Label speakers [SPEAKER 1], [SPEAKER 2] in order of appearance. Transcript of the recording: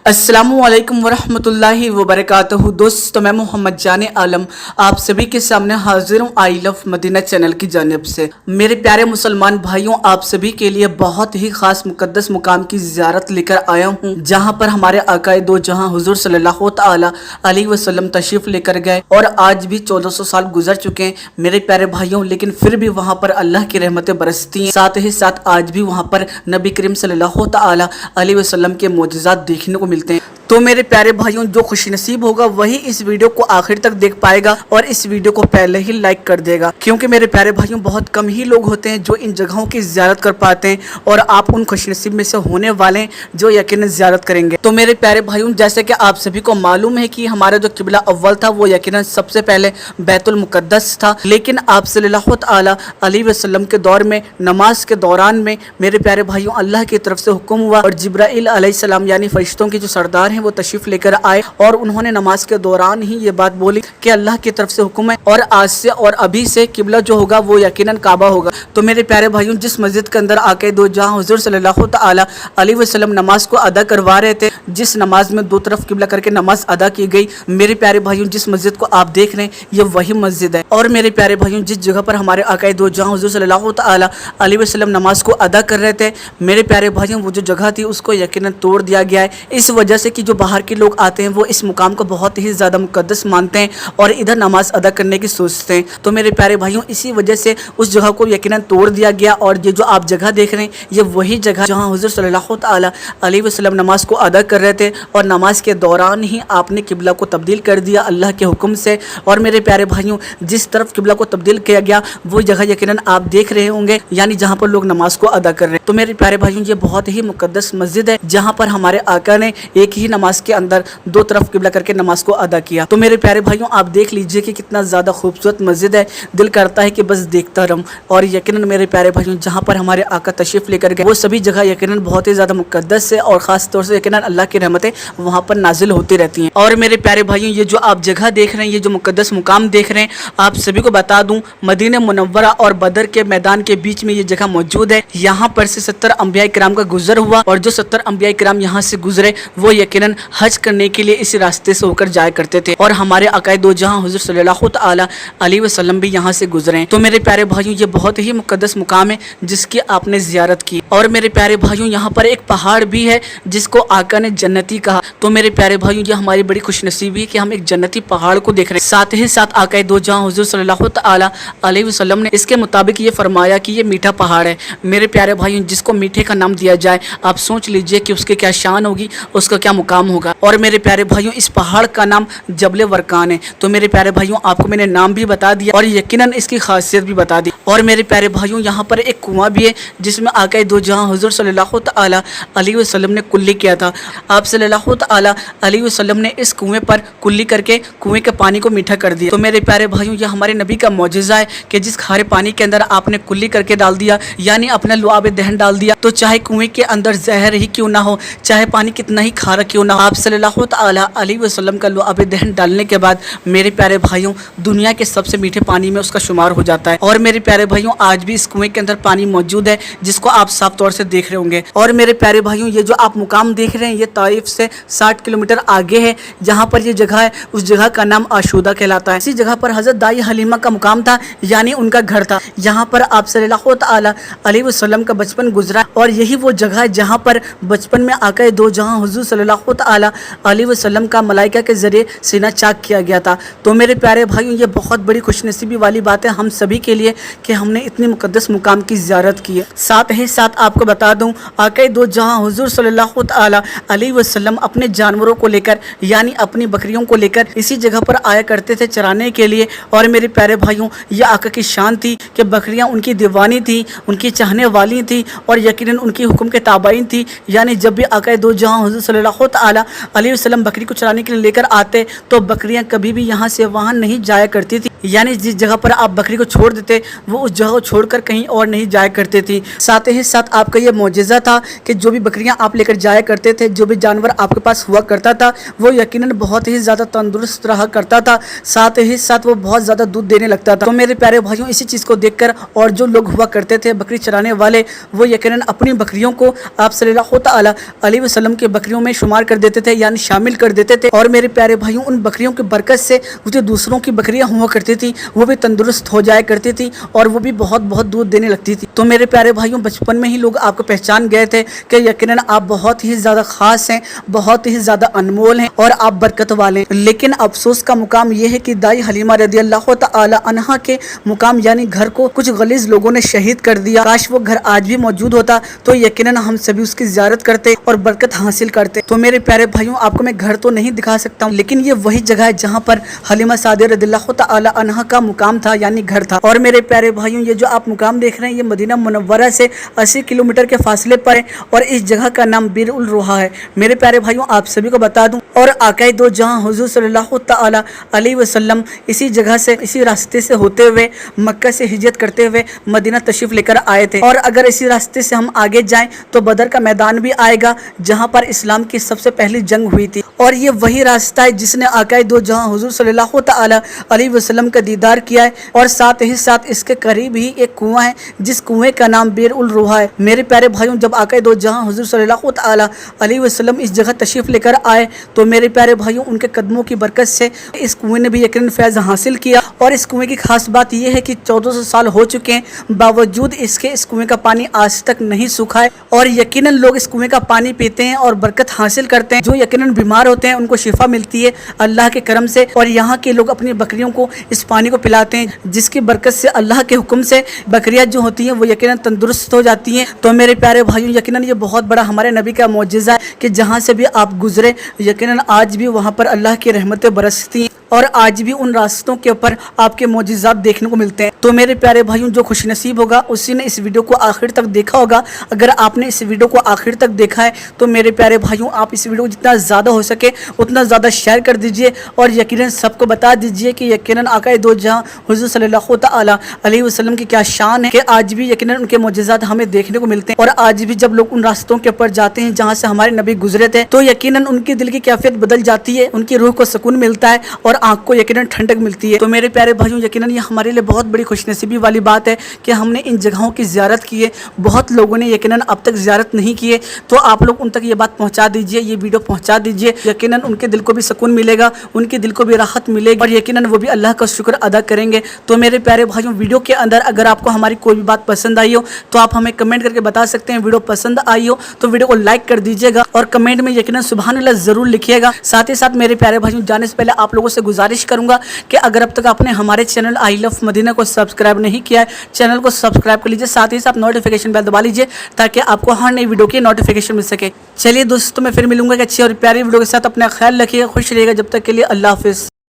[SPEAKER 1] अस्सलामुअलैकुम वरहमतुल्लाहि वबरकातुहू। दोस्तों, मैं मोहम्मद जान आलम आप सभी के सामने हाजिर हूँ आई लव मदीना चैनल की जानिब से। मेरे प्यारे मुसलमान भाइयों, आप सभी के लिए बहुत ही खास मुकद्दस मुकाम की ज़ियारत लेकर आया हूँ, जहाँ पर हमारे आकाए दो जहाँ हुजूर सल्लल्लाहु तआला अलैहि वसल्लम तशरीफ लेकर गए। और आज भी 1400 साल गुजर चुके हैं मेरे प्यारे भाइयों, लेकिन फिर भी वहाँ पर अल्लाह की रहमतें बरसती हैं। साथ ही साथ आज भी वहाँ पर नबी करीम सल्लल्लाहु तआला अलैहि वसल्लम के मोजज़ात देखने को मिलते हैं। तो मेरे प्यारे भाइयों, जो खुश नसीब होगा वही इस वीडियो को आखिर तक देख पाएगा और इस वीडियो को पहले ही लाइक कर देगा, क्योंकि मेरे प्यारे भाइयों बहुत कम ही लोग होते हैं जो इन जगहों की ज़ियारत कर पाते हैं और आप उन खुश नसीब में से होने वाले हैं जो यकीनन ज़ियारत करेंगे। तो मेरे प्यारे भाइयों, जैसे कि आप सभी को मालूम है कि हमारा जो किबला अव्वल था वो यकीनन सबसे पहले बैतुल मुकद्दस था, लेकिन आप सल्लल्लाहु तआला अलैहि वसल्लम के दौर में नमाज के दौरान में मेरे प्यारे भाइयों अल्लाह की तरफ से हुक्म हुआ और जिब्राइल अलैहिस्सलाम यानी फरिश्तों के जो सरदार वो तशरीफ लेकर आए और उन्होंने नमाज के दौरान ही ये बात बोली कि अल्लाह की तरफ से हुक्म है और आज से और अभी से किबला जो होगा वो यकीनन काबा होगा। तो मेरे प्यारे भाइयों, जिस मस्जिद के अंदर आके दो जहाँ हुजूर सल्लल्लाहु तआला अलैहि वसल्लम नमाज को अदा करवा रहे थे, जिस नमाज में दो तरफ किबला करके नमाज अदा की गई, मेरे प्यारे भाइयों जिस मस्जिद को आप देख रहे हैं ये वही मस्जिद है। और मेरे प्यारे भाइयों, जिस जगह पर हमारे आकाए दो जहाँ हुजूर सल्लल्लाहु तआला अलैहि वसल्लम नमाज को अदा कर रहे थे, मेरे प्यारे भाइयों वो जो जगह थी उसको यकीनन तोड़ दिया गया है, इस वजह से कि जो बाहर के लोग आते हैं वो इस मुकाम को बहुत ही ज़्यादा मुकद्दस मानते हैं और इधर नमाज अदा करने की सोचते हैं। तो मेरे प्यारे भाइयों, इसी वजह से उस जगह को यकीनन तोड़ दिया गया और ये जो आप जगह देख रहे हैं ये वही जगह जहाँ हुजूर सल्लल्लाहु तआला अलैहि वसल्लम नमाज को अदा कर रहे थे और नमाज के दौरान ही आपने किबला को तब्दील कर दिया अल्लाह के हुक्म से। और मेरे प्यारे भाइयों, जिस तरफ किबला को तब्दील किया गया वो जगह यकीनन आप देख रहे होंगे, यानी जहाँ पर लोग नमाज को अदा कर रहे हैं। तो मेरे प्यारे भाइयों, ये बहुत ही मुकद्दस मस्जिद है जहाँ पर हमारे आका ने एक ही नमाज के अंदर दो तरफ किबला करके नमाज को अदा किया। तो मेरे प्यारे भाइयों, आप देख लीजिए कि कितना ज़्यादा खूबसूरत मस्जिद है, दिल करता है कि बस देखता रहूं। और यकीनन मेरे प्यारे भाइयों, जहाँ पर हमारे आका तशरीफ लेकर गए वो सभी जगह यकीनन बहुत ही ज़्यादा मुकद्दस है और ख़ास तौर से यकीनन अल्लाह की रहमतें वहाँ पर नाजिल होती रहती हैं। और मेरे प्यारे भाइयों, ये जो आप जगह देख रहे हैं, ये जो मुकद्दस मुकाम देख रहे हैं, आप सभी को बता दूँ मदीना मुनव्वरा और बदर के मैदान के बीच में ये जगह मौजूद है। यहाँ पर से 70 अंबिया किराम का गुजर हुआ और जो 70 अंबिया किराम यहाँ से गुजरे वो यकीनन हज करने के लिए इस रास्ते से होकर जाया करते थे और हमारे आकाए दो जहाँ हुजूर सल्लल्लाहु तआला अलैहि वसल्लम भी यहाँ से गुजरे। तो मेरे प्यारे भाइयों, ये बहुत ही मुकद्दस मुकाम है जिसकी आपने ज़ियारत की। और मेरे प्यारे भाइयों, यहाँ पर एक पहाड़ भी है जिसको आका ने जन्नती कहा। तो मेरे प्यारे भाइयों, ये हमारी बड़ी खुशनसीबी है कि हम एक जन्नती पहाड़ को देख रहे हैं। साथ ही साथ आकाए दो जहाँ हुजूर सल्लल्लाहु तआला अलैहि वसल्लम ने इसके मुताबिक ये फरमाया कि ये मीठा पहाड़ है। मेरे प्यारे भाइयों, जिसको मीठे का नाम दिया जाए आप सोच लीजिए कि उसकी क्या शान होगी, उसका क्या मुकाम होगा। और मेरे प्यारे भाइयों, इस पहाड़ का नाम जबले वरकान है। तो मेरे प्यारे भाइयों, आपको मैंने नाम भी बता दिया और यकीनन इसकी खासियत भी बता दी। और मेरे प्यारे भाइयों, यहाँ पर एक कुआं भी है जिसमें आकाए दो जहाँ हुजूर सल्लल्लाहु तआला अलैहि वसल्लम ने कुल्ली किया था। आप सल्लल्लाहु तआला अलैहि वसल्लम ने इस कुएं पर कुल्ली करके कुएं के पानी को मीठा कर दिया। तो मेरे प्यारे भाइयों, यह हमारे नबी का मौजज़ा है कि जिस खारे पानी के अंदर आपने कुल्ली करके डाल दिया, यानी अपना लुआब दहन डाल दिया, तो चाहे कुएं के अंदर जहर ही क्यों ना हो, चाहे पानी कितना ही खारा क्यों ना हो, आप सल्लल्लाहु तआला अलैहि वसल्लम का लुआब दहन डालने के बाद मेरे प्यारे भाइयों दुनिया के सबसे मीठे पानी में उसका शुमार हो जाता है। और मेरे प्यारे भाइयों, आज भी इस कुएं के अंदर पानी मौजूद है जिसको आप साफ तौर से देख रहे होंगे। और मेरे प्यारे भाइयों, ये जो आप मुकाम देख रहे हैं ये ताइफ से 60 किलोमीटर आगे है, जहाँ पर ये जगह है उस जगह का नाम आशूदा कहलाता है। इसी जगह पर हजरत दाई हलीमा का मुकाम था, यानी उनका घर था। यहाँ पर आप सल्लल्लाहु तआला अलैहि वसल्लम का बचपन गुजरा और यही वो जगह है जहाँ पर बचपन में आकाए दो जहाँ हुजूर सल्लल्लाहु तआला अलैहि वसल्लम का मलाइका के जरिए सीना चाक किया गया था। तो मेरे प्यारे भाइयों, ये बहुत बड़ी खुशनसीबी वाली बात है हम सभी के लिए कि हमने इतनी मुकद्दस मुकाम की ज़ियारत की है। साथ ही साथ आपको बता दूं, आकाए दो जहाँ हुजूर सल्लल्लाहु तआला अलैहि वसल्लम अपने जानवरों को लेकर यानी अपनी बकरियों को लेकर इसी जगह पर आया करते थे चराने के लिए। और मेरे प्यारे भाइयों, ये आका की शान थी कि बकरियाँ उनकी दीवानी थी, उनकी चाहने वाली थी और यकीनन उनकी हुक्म के ताबाइन थी। यानी जब भी आकाए दो जहाँ हुजूर सल्लल्लाहु तआला अलैहि वसल्लम बकरी को चराने के लिए लेकर आते तो बकरियाँ कभी भी यहाँ से वहाँ नहीं जाया करती थी, यानी जिस जगह पर आप बकरी को छोड़ देते वो उस जगह को छोड़कर कहीं और नहीं जाया करती थी। साथ ही साथ आपका ये मौजज़ा था कि जो भी बकरियां आप लेकर जाया करते थे, जो भी जानवर आपके पास हुआ करता था वो यकीनन बहुत ही ज़्यादा तंदुरुस्त रहा करता था, साथ ही साथ वो बहुत ज़्यादा दूध देने लगता था। तो मेरे प्यारे भाइयों, इसी चीज़ को देखकर और जो लोग हुआ करते थे बकरी चराने वाले, वो यकीनन अपनी बकरियों को आप सल्लल्लाहु तआला अलैहि वसल्लम के बकरियों में शुमार کر دیتے تھے یعنی شامل کر دیتے تھے. اور میرے پیارے بھائیوں ان بکریوں کی برکت سے جو دوسروں کی بکریاں ہوا کرتی تھی وہ بھی تندرست ہو جایا کرتی تھی اور وہ بھی بہت بہت دودھ دینے لگتی تھی. تو میرے پیارے بھائیوں بچپن میں ہی لوگ آپ کو پہچان گئے تھے کہ یقیناً آپ بہت ہی زیادہ خاص ہیں, بہت ہی زیادہ انمول ہیں اور آپ برکت والے ہیں. لیکن افسوس کا مقام یہ ہے کہ دائی حلیمہ رضی اللہ تعالی عنہا کے مقام یعنی گھر کو کچھ غلیظ لوگوں نے شہید کر دیا. کاش وہ گھر آج بھی موجود ہوتا تو یقیناً ہم سبھی اس کی زیارت کرتے اور برکت حاصل کرتے. تو میرے پیارے بھائیوں آپ کو میں گھر تو نہیں دکھا سکتا ہوں لیکن یہ وہی جگہ ہے جہاں پر حلیمہ سعدیہ رضی اللہ تعالی عنہا کا مقام تھا یعنی گھر تھا. اور میرے پیارے بھائیوں یہ جو آپ مقام دیکھ رہے ہیں یہ مدینہ منورہ سے 80 کلومیٹر کے فاصلے پر ہے اور اس جگہ کا نام بیر الروحا ہے. میرے پیارے بھائیوں آپ سبھی کو بتا دوں اور آقائے دو جہاں حضور صلی اللہ تعالی علیہ وسلم اسی جگہ سے اسی راستے سے ہوتے ہوئے مکہ سے ہجرت کرتے ہوئے مدینہ تشریف لے کر آئے تھے. اور اگر اسی راستے سے ہم آگے جائیں تو بدر کا میدان بھی آئے گا جہاں پر اسلام کی سب سے پہلی جنگ ہوئی تھی. اور یہ وہی راستہ ہے جس نے آقائے دو جہاں حضور صلی اللہ تعالی علیہ وسلم کا دیدار کیا ہے. اور ساتھ ہی ساتھ اس کے قریب ہی ایک کنواں ہے جس کنویں کا نام بیر الروحا ہے. میرے پیارے بھائیوں جب آقائے دو جہاں حضور صلی اللہ تعالی علیہ وسلم اس جگہ تشریف لے کر آئے تو میرے پیارے بھائیوں ان کے قدموں کی برکت سے اس کنویں نے بھی یقیناً فیض حاصل کیا. اور اس کنویں کی خاص بات یہ ہے کہ 1400 سال ہو چکے ہیں باوجود اس کے اس کنویں کا پانی آج تک نہیں سوکھا ہے. اور یقیناً لوگ اس کنویں کا پانی پیتے ہیں اور برکت حاصل کرتے ہیں. جو یقیناً بیمار ہوتے ہیں ان کو شفا ملتی ہے اللہ کے کرم سے. اور یہاں کے لوگ اپنی بکریوں کو اس پانی کو پلاتے ہیں جس کی برکت سے اللہ کے حکم سے بکریاں جو ہوتی ہیں وہ یقیناً تندرست ہو جاتی ہیں. تو میرے پیارے بھائیوں یقیناً یہ بہت بڑا ہمارے نبی کا معجزہ ہے کہ جہاں سے بھی آپ گزرے یقیناً آج بھی وہاں پر اللہ کی رحمتیں برستی ہیں اور آج بھی ان راستوں کے اوپر آپ کے معجزات دیکھنے کو ملتے ہیں. تو میرے پیارے بھائیوں جو خوش نصیب ہوگا اسی نے اس ویڈیو کو آخر تک دیکھا ہوگا. اگر آپ نے اس ویڈیو کو آخر تک دیکھا ہے تو میرے پیارے بھائیوں آپ اس ویڈیو کو جتنا زیادہ ہو سکے اتنا زیادہ شیئر کر دیجئے اور یقیناً سب کو بتا دیجئے کہ یقیناً آقائے دو جہاں حضور صلی اللہ تعالی علیہ وسلم کی کیا شان ہے کہ آج بھی یقیناً ان کے معجزات ہمیں دیکھنے کو ملتے ہیں. اور آج بھی جب لوگ ان راستوں کے اوپر جاتے ہیں جہاں سے ہمارے نبی گزرے تھے تو یقیناً ان کی دل کی کیفیت بدل جاتی ہے, ان کی روح کو سکون ملتا ہے اور آنکھ کو یقیناً ٹھنڈک ملتی ہے. تو میرے پیارے بھائیوں یقیناً یہ ہمارے لیے بہت بڑی خوش نصیبی والی بات ہے کہ ہم نے ان جگہوں کی زیارت کی ہے. بہت لوگوں نے یقیناً اب تک زیارت نہیں کی ہے تو آپ لوگ ان تک یہ بات پہنچا دیجئے, یہ ویڈیو پہنچا دیجئے. یقیناً ان کے دل کو بھی سکون ملے گا, ان کے دل کو بھی راحت ملے گی اور یقیناً وہ بھی اللہ کا شکر ادا کریں گے. تو میرے پیارے بھائیوں ویڈیو کے اندر اگر آپ کو ہماری کوئی بھی بات پسند آئی ہو تو آپ ہمیں کمنٹ کر کے بتا سکتے ہیں. ویڈیو پسند آئی ہو تو ویڈیو کو لائک کر دیجئے گا اور کمنٹ میں یقیناً سبحان اللہ ضرور لکھیے گا. ساتھ ہی ساتھ میرے پیارے بھائیوں جانے سے پہلے آپ لوگوں سے گزارش کروں گا کہ اگر اب تک آپ نے ہمارے چینل آئی لو مدینہ کو سبسکرائب نہیں کیا ہے چینل کو سبسکرائب کر لیجئے. ساتھ ہی ساتھ نوٹیفیکیشن بیل دبا لیجئے تاکہ آپ کو ہر نئی ویڈیو کی نوٹیفیکیشن مل سکے. چلیے دوستوں میں پھر ملوں گا ایک اچھی اور پیاری ویڈیو کے ساتھ. اپنا خیال رکھیے, خوش رہیے گا. جب تک کے لیے اللہ حافظ.